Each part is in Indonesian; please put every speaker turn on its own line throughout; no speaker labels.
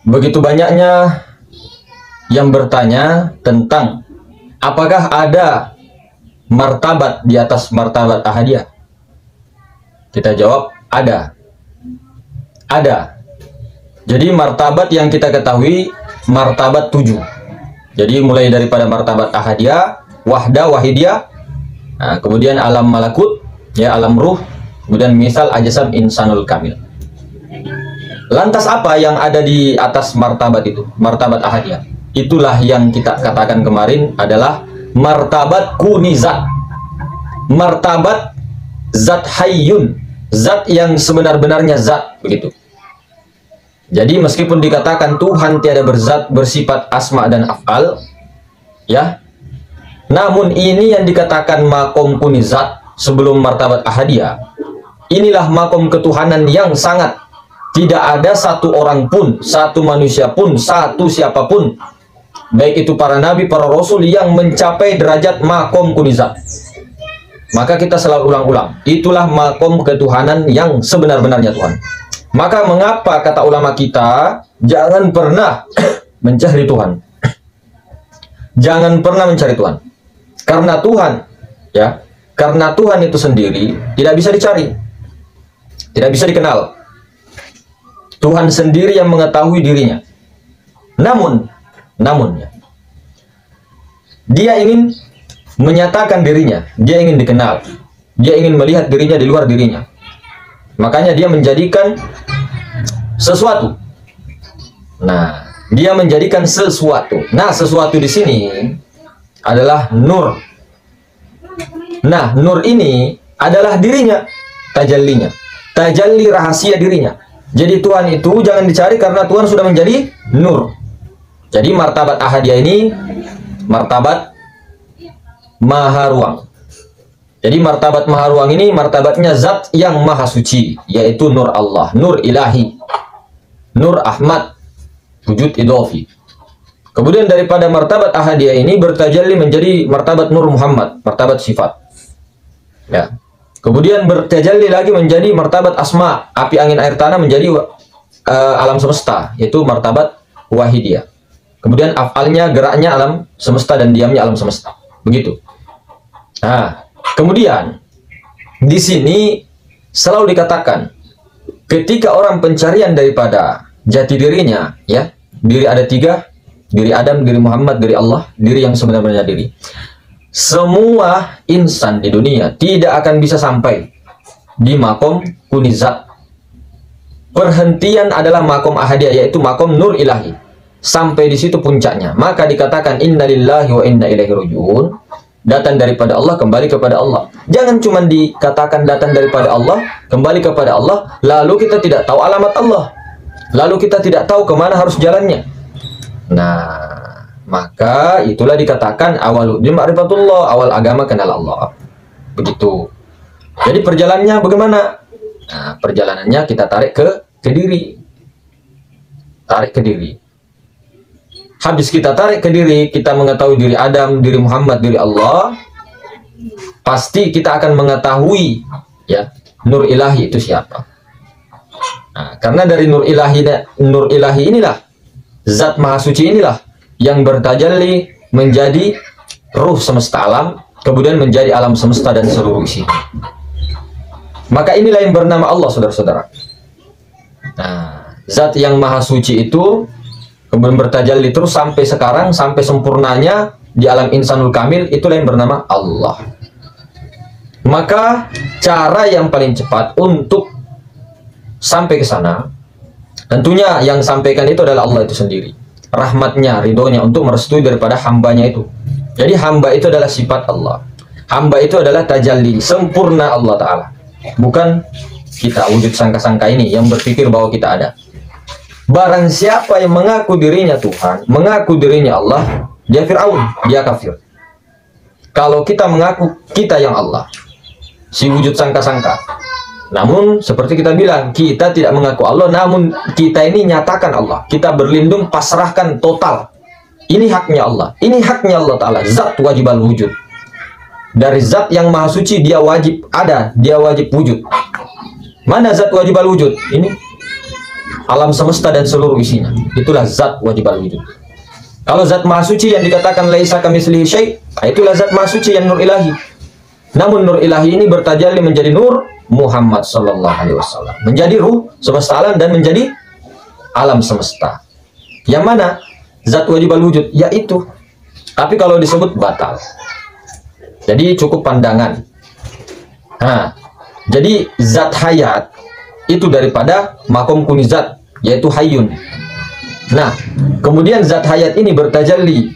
begitu banyaknya yang bertanya tentang apakah ada martabat di atas martabat ahadiyah. Kita jawab ada. Ada. Jadi martabat yang kita ketahui martabat 7. Jadi mulai daripada martabat ahadiyah, wahdah, wahidiyah, nah, kemudian alam malakut, ya alam ruh, kemudian misal ajasam insanul kamil. Lantas apa yang ada di atas martabat itu? Martabat ahadiyah. Itulah yang kita katakan kemarin adalah martabat kunizat. Martabat zat hayyun, zat yang sebenar-benarnya zat, begitu. Jadi meskipun dikatakan Tuhan tiada berzat, bersifat asma dan af'al, ya, namun ini yang dikatakan makom kunizat sebelum martabat ahadiyah, inilah makom ketuhanan yang sangat tidak ada satu orang pun, satu manusia pun, satu siapapun, baik itu para nabi, para rasul yang mencapai derajat makom kunizat. Maka kita selalu ulang-ulang, itulah makom ketuhanan yang sebenar-benarnya Tuhan. Maka mengapa kata ulama kita jangan pernah mencari Tuhan? Jangan pernah mencari Tuhan. Karena Tuhan, ya, karena Tuhan itu sendiri tidak bisa dicari. Tidak bisa dikenal. Tuhan sendiri yang mengetahui dirinya. Namun ya, dia ingin menyatakan dirinya, dia ingin dikenal. Dia ingin melihat dirinya di luar dirinya. Makanya dia menjadikan sesuatu. Nah, dia menjadikan sesuatu. Nah, sesuatu di sini adalah nur. Nah, nur ini adalah dirinya, tajallinya. Tajalli rahasia dirinya. Jadi Tuhan itu jangan dicari karena Tuhan sudah menjadi nur. Jadi martabat ahadiyah ini martabat maha ruang. Jadi martabat maha ruang ini martabatnya zat yang maha suci, yaitu nur Allah, nur ilahi, nur Ahmad, wujud idhofi. Kemudian daripada martabat ahadiyah ini bertajalli menjadi martabat nur Muhammad, martabat sifat. Ya. Kemudian bertajalli lagi menjadi martabat asma, api, angin, air, tanah, menjadi alam semesta, yaitu martabat wahidiyah. Kemudian afalnya, geraknya alam semesta dan diamnya alam semesta. Begitu. Nah, kemudian di sini selalu dikatakan ketika orang pencarian daripada jati dirinya, ya, diri ada 3, diri Adam, diri Muhammad, diri Allah, diri yang sebenarnya diri. Semua insan di dunia tidak akan bisa sampai di makom kunizat. Perhentian adalah makom ahadiyah, yaitu makom nur ilahi. Sampai di situ puncaknya. Maka dikatakan innalillahi wa inna ilaihi raji'un. Datang daripada Allah, kembali kepada Allah. Jangan cuma dikatakan datang daripada Allah, kembali kepada Allah, lalu kita tidak tahu alamat Allah. Lalu kita tidak tahu kemana harus jalannya. Nah, maka itulah dikatakan awaluddin ma'rifatullah, awal agama kenal Allah. Begitu. Jadi perjalanannya bagaimana? Nah, perjalanannya kita tarik ke diri. Tarik ke diri. Habis kita tarik ke diri, kita mengetahui diri Adam, diri Muhammad, diri Allah, pasti kita akan mengetahui, ya, nur ilahi itu siapa. Nah, karena dari nur ilahi inilah, zat maha suci inilah yang bertajalli menjadi ruh semesta alam, kemudian menjadi alam semesta dan seluruh isi. Maka inilah yang bernama Allah, saudara-saudara. Nah, zat yang maha suci itu kemudian bertajalli terus sampai sekarang, sampai sempurnanya di alam insanul kamil, itulah yang bernama Allah. Maka cara yang paling cepat untuk sampai ke sana, tentunya yang sampaikan itu adalah Allah itu sendiri. Rahmatnya, ridhonya untuk merestui daripada hambanya itu. Jadi hamba itu adalah sifat Allah. Hamba itu adalah tajalli sempurna Allah Ta'ala. Bukan kita wujud sangka-sangka ini yang berpikir bahwa kita ada. Barang siapa yang mengaku dirinya Tuhan, mengaku dirinya Allah, dia Fir'aun, dia kafir. Kalau kita mengaku kita yang Allah, si wujud sangka-sangka. Namun seperti kita bilang, kita tidak mengaku Allah, namun kita ini nyatakan Allah. Kita berlindung, pasrahkan total. Ini haknya Allah, ini haknya Allah Ta'ala. Zat wajib al-wujud. Dari zat yang maha suci, dia wajib ada, dia wajib wujud. Mana zat wajib al-wujud? Ini. alam semesta dan seluruh isinya. Itulah zat wajib al-wujud. Kalau zat maha suci yang dikatakan laisa kamitslihi syai', itulah zat maha suci yang nur ilahi. Namun nur ilahi ini bertajalli menjadi nur Muhammad sallallahu alaihi wasallam, menjadi ruh semesta alam dan menjadi alam semesta. Yang mana zat wajib al-wujud yaitu, tapi kalau disebut batal. Jadi cukup pandangan. Nah, jadi zat hayat itu daripada makom kunizat, yaitu hayyun. Nah, kemudian zat hayat ini bertajalli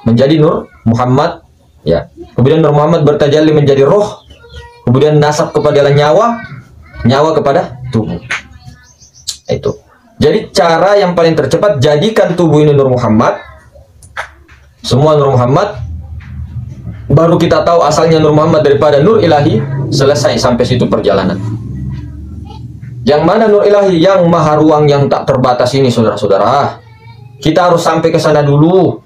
menjadi nur Muhammad, ya. Kemudian nur Muhammad bertajalli menjadi roh, kemudian nasab kepada nyawa, nyawa kepada tubuh. Itu. Jadi cara yang paling tercepat, jadikan tubuh ini nur Muhammad, semua nur Muhammad, baru kita tahu asalnya nur Muhammad daripada nur ilahi, selesai sampai situ perjalanan. Yang mana nur ilahi yang maha ruang yang tak terbatas ini, saudara-saudara, kita harus sampai ke sana dulu.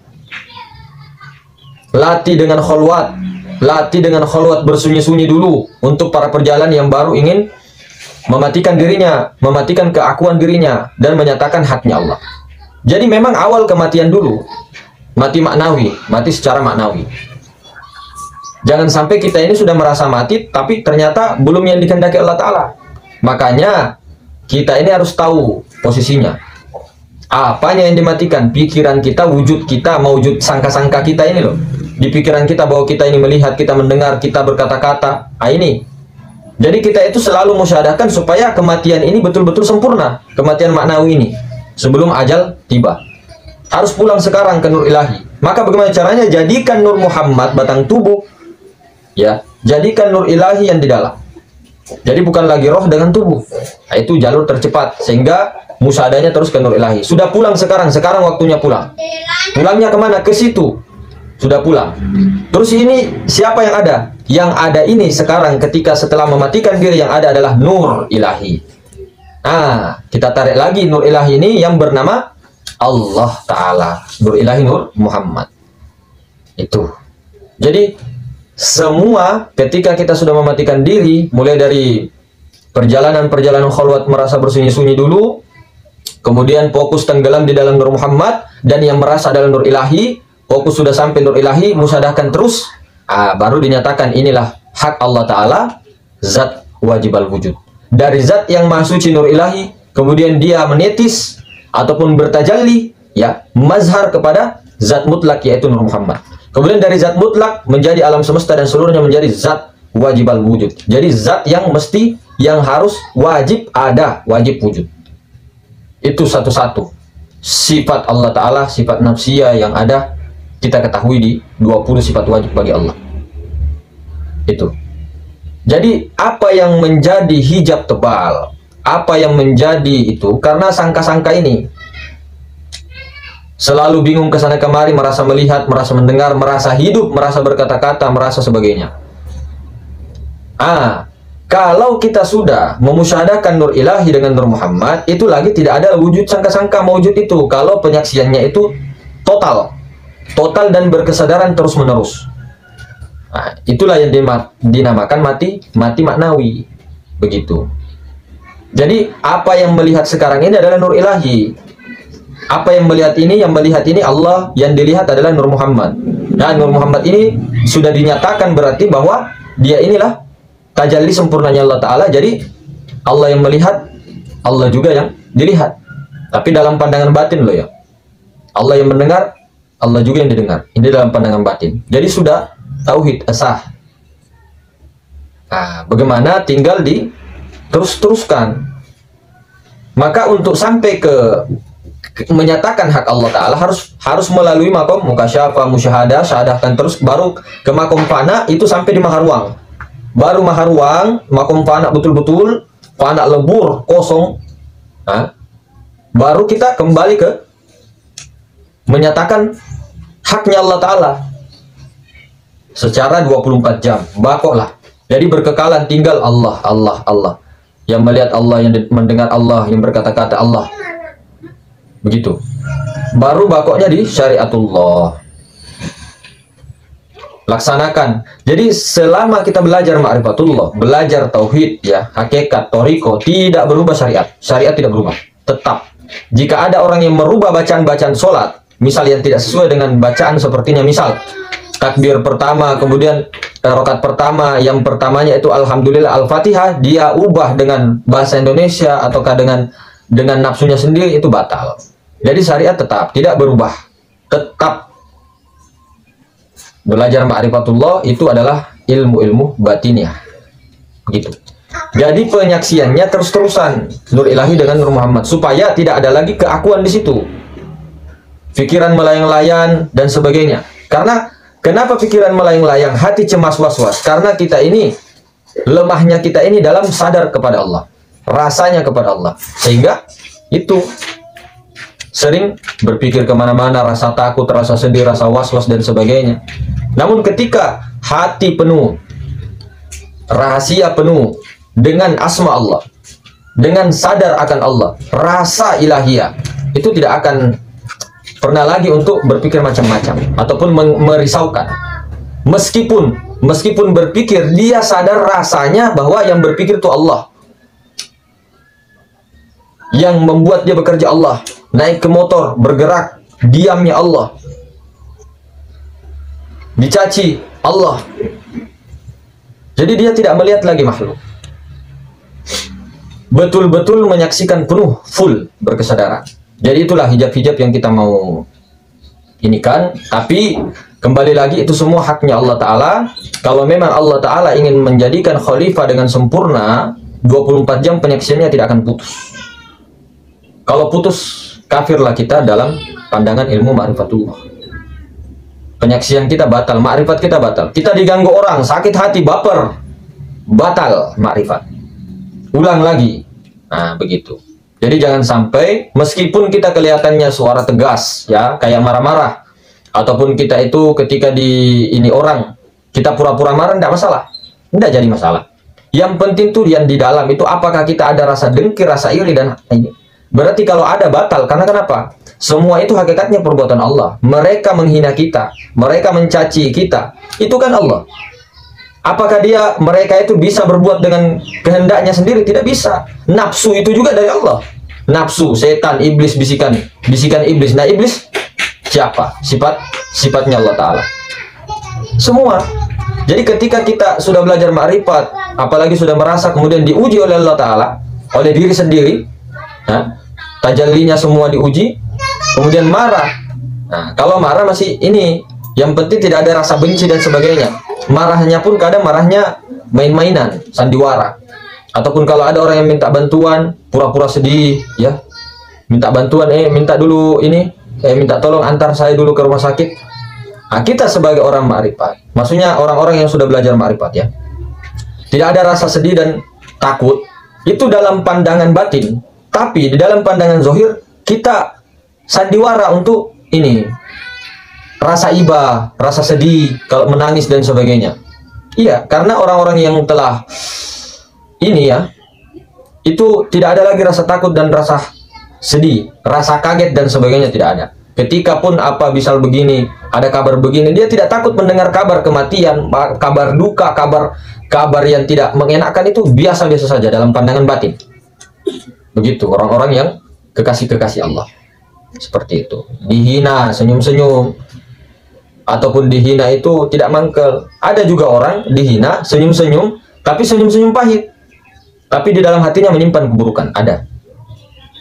Latih dengan kholwat bersunyi-sunyi dulu untuk para perjalanan yang baru ingin mematikan dirinya, mematikan keakuan dirinya dan menyatakan haknya Allah. Jadi memang awal kematian dulu, mati maknawi, mati secara maknawi. Jangan sampai kita ini sudah merasa mati tapi ternyata belum yang dikehendaki Allah Ta'ala. Makanya kita ini harus tahu posisinya. Apanya yang dimatikan? Pikiran kita, wujud kita, mewujud sangka-sangka kita ini loh. Di pikiran kita bahwa kita ini melihat, kita mendengar, kita berkata-kata. Ini. Jadi kita itu selalu musyahadahkan supaya kematian ini betul-betul sempurna. Kematian maknawi ini. Sebelum ajal tiba. Harus pulang sekarang ke nur ilahi. Maka bagaimana caranya? Jadikan nur Muhammad batang tubuh. Ya, jadikan nur ilahi yang di dalam. Jadi bukan lagi roh dengan tubuh. Nah, itu jalur tercepat sehingga musyahadahnya terus ke nur ilahi. Sudah pulang sekarang waktunya pulang. Pulangnya kemana? Ke situ. Sudah pulang. Terus ini siapa yang ada? Yang ada ini sekarang ketika setelah mematikan diri yang ada adalah nur ilahi. Nah, kita tarik lagi nur ilahi ini yang bernama Allah Ta'ala. Nur ilahi nur Muhammad. Itu. Jadi semua ketika kita sudah mematikan diri, mulai dari perjalanan-perjalanan kholwat merasa bersunyi-sunyi dulu, kemudian fokus tenggelam di dalam nur Muhammad, dan yang merasa dalam nur ilahi, fokus sudah sampai nur ilahi, musyahadahkan terus, baru dinyatakan inilah hak Allah Ta'ala, zat wajib al-wujud. Dari zat yang maha suci nur ilahi, kemudian dia menetis ataupun bertajalli, ya, mazhar kepada zat mutlak yaitu nur Muhammad. Kemudian dari zat mutlak menjadi alam semesta dan seluruhnya menjadi zat wajib al-wujud. Jadi zat yang mesti, yang harus wajib ada, wajib wujud. Itu satu-satu sifat Allah Ta'ala, sifat nafsiyah yang ada kita ketahui di 20 sifat wajib bagi Allah. Itu. Jadi apa yang menjadi hijab tebal, apa yang menjadi itu, karena sangka-sangka ini selalu bingung ke sana kemari, merasa melihat, merasa mendengar, merasa hidup, merasa berkata-kata, merasa sebagainya. Kalau kita sudah memusyahadahkan nur ilahi dengan nur Muhammad, itu lagi tidak ada wujud sangka-sangka mewujud itu. Kalau penyaksiannya itu total dan berkesadaran terus-menerus. Itulah yang dinamakan mati maknawi. Begitu. Jadi apa yang melihat sekarang ini adalah nur ilahi. Apa yang melihat ini? Yang melihat ini Allah, yang dilihat adalah nur Muhammad. Dan nur Muhammad ini sudah dinyatakan berarti bahwa dia inilah tajalli sempurnanya Allah Ta'ala. Jadi Allah yang melihat, Allah juga yang dilihat. Tapi dalam pandangan batin loh ya. Allah yang mendengar, Allah juga yang didengar. Ini dalam pandangan batin. Jadi sudah tauhid asah. Bagaimana? Tinggal di terus-teruskan. Maka untuk sampai ke menyatakan hak Allah Ta'ala harus melalui makom mukasyafah, musyahadah, syahadahkan terus, baru ke makom fana, itu sampai di maharuang. Baru maharuang, makom fana betul-betul, fana lebur, kosong. Baru kita kembali ke menyatakan haknya Allah Ta'ala secara 24 jam, bakoklah. Jadi berkekalan tinggal Allah, Allah, Allah. Yang melihat Allah, yang mendengar Allah, yang berkata-kata Allah. Begitu. Baru bakoknya di syariatullah. Laksanakan. Jadi selama kita belajar ma'rifatullah, belajar tauhid ya, hakikat, toriko, tidak berubah syariat. Syariat tidak berubah. tetap. Jika ada orang yang merubah bacaan-bacaan sholat, misal yang tidak sesuai dengan bacaan sepertinya, misal takbir pertama, kemudian rakaat pertama, yang pertamanya itu Alhamdulillah Al-Fatihah, dia ubah dengan bahasa Indonesia ataukah dengan nafsunya sendiri, itu batal. Jadi syariat tetap tidak berubah, tetap belajar ma'rifatullah itu adalah ilmu-ilmu batiniah, begitu. Jadi penyaksiannya terus-terusan Nur Ilahi dengan Nur Muhammad, supaya tidak ada lagi keakuan di situ, pikiran melayang-layang dan sebagainya. Karena kenapa pikiran melayang-layang, hati cemas was-was? Karena kita ini, lemahnya kita ini dalam sadar kepada Allah, rasanya kepada Allah, sehingga itu sering berpikir kemana-mana, rasa takut, rasa sedih, rasa was-was dan sebagainya. Namun ketika hati penuh, rahasia penuh dengan asma Allah, dengan sadar akan Allah, rasa ilahiyah, itu tidak akan pernah lagi untuk berpikir macam-macam ataupun merisaukan. Meskipun berpikir, dia sadar rasanya bahwa yang berpikir itu Allah, yang membuat dia bekerja Allah, naik ke motor, bergerak, diamnya Allah, dicaci Allah. Jadi dia tidak melihat lagi makhluk, betul-betul menyaksikan penuh, full, berkesadaran. Jadi itulah hijab-hijab yang kita mau inikan. Tapi kembali lagi, itu semua haknya Allah Ta'ala. Kalau memang Allah Ta'ala ingin menjadikan khalifah dengan sempurna, 24 jam penyaksiannya tidak akan putus. Kalau putus, kafirlah kita dalam pandangan ilmu ma'rifatullah. Penyaksian kita batal, ma'rifat kita batal. Kita diganggu orang, sakit hati, baper, batal ma'rifat. Ulang lagi. Nah, begitu. Jadi jangan sampai, meskipun kita kelihatannya suara tegas, ya, kayak marah-marah, ataupun kita itu ketika di ini orang, kita pura-pura marah, tidak masalah, tidak jadi masalah. Yang penting tuh yang di dalam itu, apakah kita ada rasa dengki, rasa iri dan ini. Berarti kalau ada, batal. Karena kenapa? Semua itu hakikatnya perbuatan Allah. Mereka menghina kita, mereka mencaci kita, itu kan Allah. Apakah mereka itu bisa berbuat dengan kehendaknya sendiri? Tidak bisa. Nafsu itu juga dari Allah. Nafsu, setan, iblis, bisikan iblis. Nah, iblis siapa? Sifatnya Allah Ta'ala. Semua. Jadi ketika kita sudah belajar ma'rifat, apalagi sudah merasa, kemudian diuji oleh Allah Ta'ala, oleh diri sendiri, nah, tajallinya semua diuji, kemudian marah. Nah, kalau marah masih ini, yang penting tidak ada rasa benci dan sebagainya. Marahnya pun kadang marahnya main-mainan, sandiwara. Ataupun kalau ada orang yang minta bantuan, pura-pura sedih, ya, minta bantuan, minta dulu ini, minta tolong antar saya dulu ke rumah sakit. Nah, kita sebagai orang ma'rifat, maksudnya orang-orang yang sudah belajar ma'rifat, ya, tidak ada rasa sedih dan takut, itu dalam pandangan batin. Tapi di dalam pandangan zohir, kita sandiwara untuk ini, rasa iba, rasa sedih, kalau menangis dan sebagainya. Iya, karena orang-orang yang telah ini, ya, itu tidak ada lagi rasa takut dan rasa sedih, rasa kaget dan sebagainya, tidak ada. Ketika pun apa misal begini, ada kabar begini, dia tidak takut mendengar kabar kematian, kabar duka, kabar yang tidak mengenakan, itu biasa-biasa saja dalam pandangan batin. Begitu orang-orang yang kekasih-kekasih Allah. Seperti itu. Dihina, senyum-senyum. Ataupun dihina itu tidak mangkel. Ada juga orang dihina, senyum-senyum, tapi senyum-senyum pahit. Tapi di dalam hatinya menyimpan keburukan. Ada.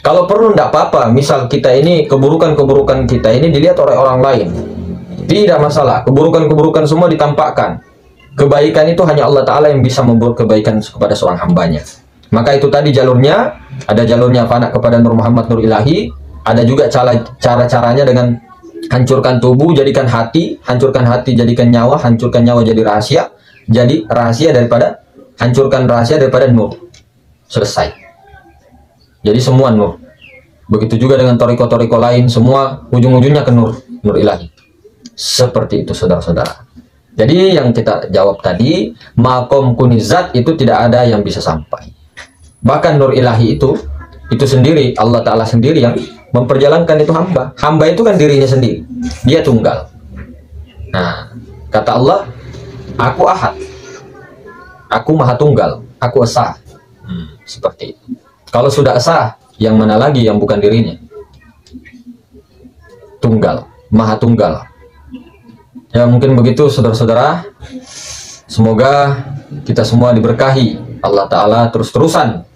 Kalau perlu tidak apa-apa. Misal kita ini, keburukan-keburukan kita ini dilihat oleh orang lain, tidak masalah. Keburukan-keburukan semua ditampakkan. Kebaikan itu hanya Allah Ta'ala yang bisa membuat kebaikan kepada seorang hambanya. Maka itu tadi jalurnya. Ada jalurnya fana kepada Nur Muhammad Nur Ilahi. Ada juga cara-caranya dengan hancurkan tubuh, jadikan hati, hancurkan hati, jadikan nyawa, hancurkan nyawa jadi rahasia, jadi rahasia daripada, hancurkan rahasia daripada nur. Selesai. Jadi semua nur. Begitu juga dengan toriko-toriko lain, semua ujung-ujungnya ke nur, Nur Ilahi. Seperti itu, saudara-saudara. Jadi yang kita jawab tadi, makom kunizat itu tidak ada yang bisa sampai. Bahkan Nur Ilahi itu sendiri, Allah Ta'ala sendiri yang memperjalankan itu hamba. Hamba itu kan dirinya sendiri. Dia tunggal. Nah, kata Allah, aku ahad. Aku maha tunggal. Aku esa. Seperti itu. Kalau sudah esa, Yang mana lagi yang bukan dirinya? Tunggal, maha tunggal. Ya mungkin begitu saudara-saudara. Semoga kita semua diberkahi Allah Ta'ala terus-terusan.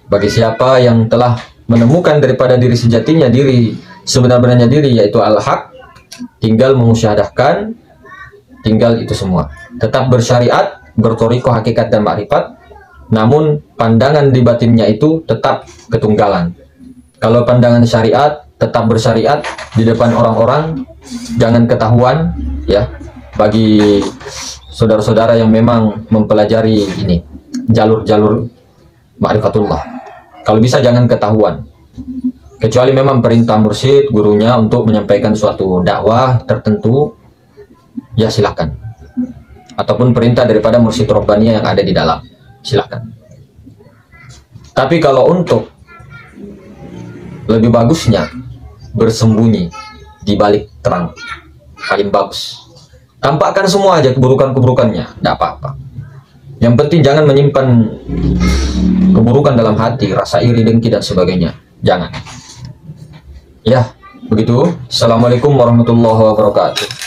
Bagi siapa yang telah menemukan daripada diri sejatinya, diri sebenar-benarnya diri, yaitu al-haq, tinggal mengusyahadahkan, tinggal itu semua. Tetap bersyariat, bertoriko hakikat dan makrifat, namun pandangan di batinnya itu tetap ketunggalan. Kalau pandangan syariat, tetap bersyariat di depan orang-orang, jangan ketahuan, ya. Bagi saudara-saudara yang memang mempelajari ini, jalur-jalur ma'rifatullah, kalau bisa jangan ketahuan. Kecuali memang perintah mursyid, gurunya untuk menyampaikan suatu dakwah tertentu, ya silakan. Ataupun perintah daripada mursyid Rabbaniyah yang ada di dalam, silakan. Tapi kalau untuk lebih bagusnya bersembunyi di balik terang, paling bagus. Tampakkan semua aja keburukan-keburukannya, tidak apa-apa. Yang penting jangan menyimpan keburukan dalam hati, rasa iri, dengki dan sebagainya. Jangan. Ya, begitu. Assalamualaikum warahmatullahi wabarakatuh.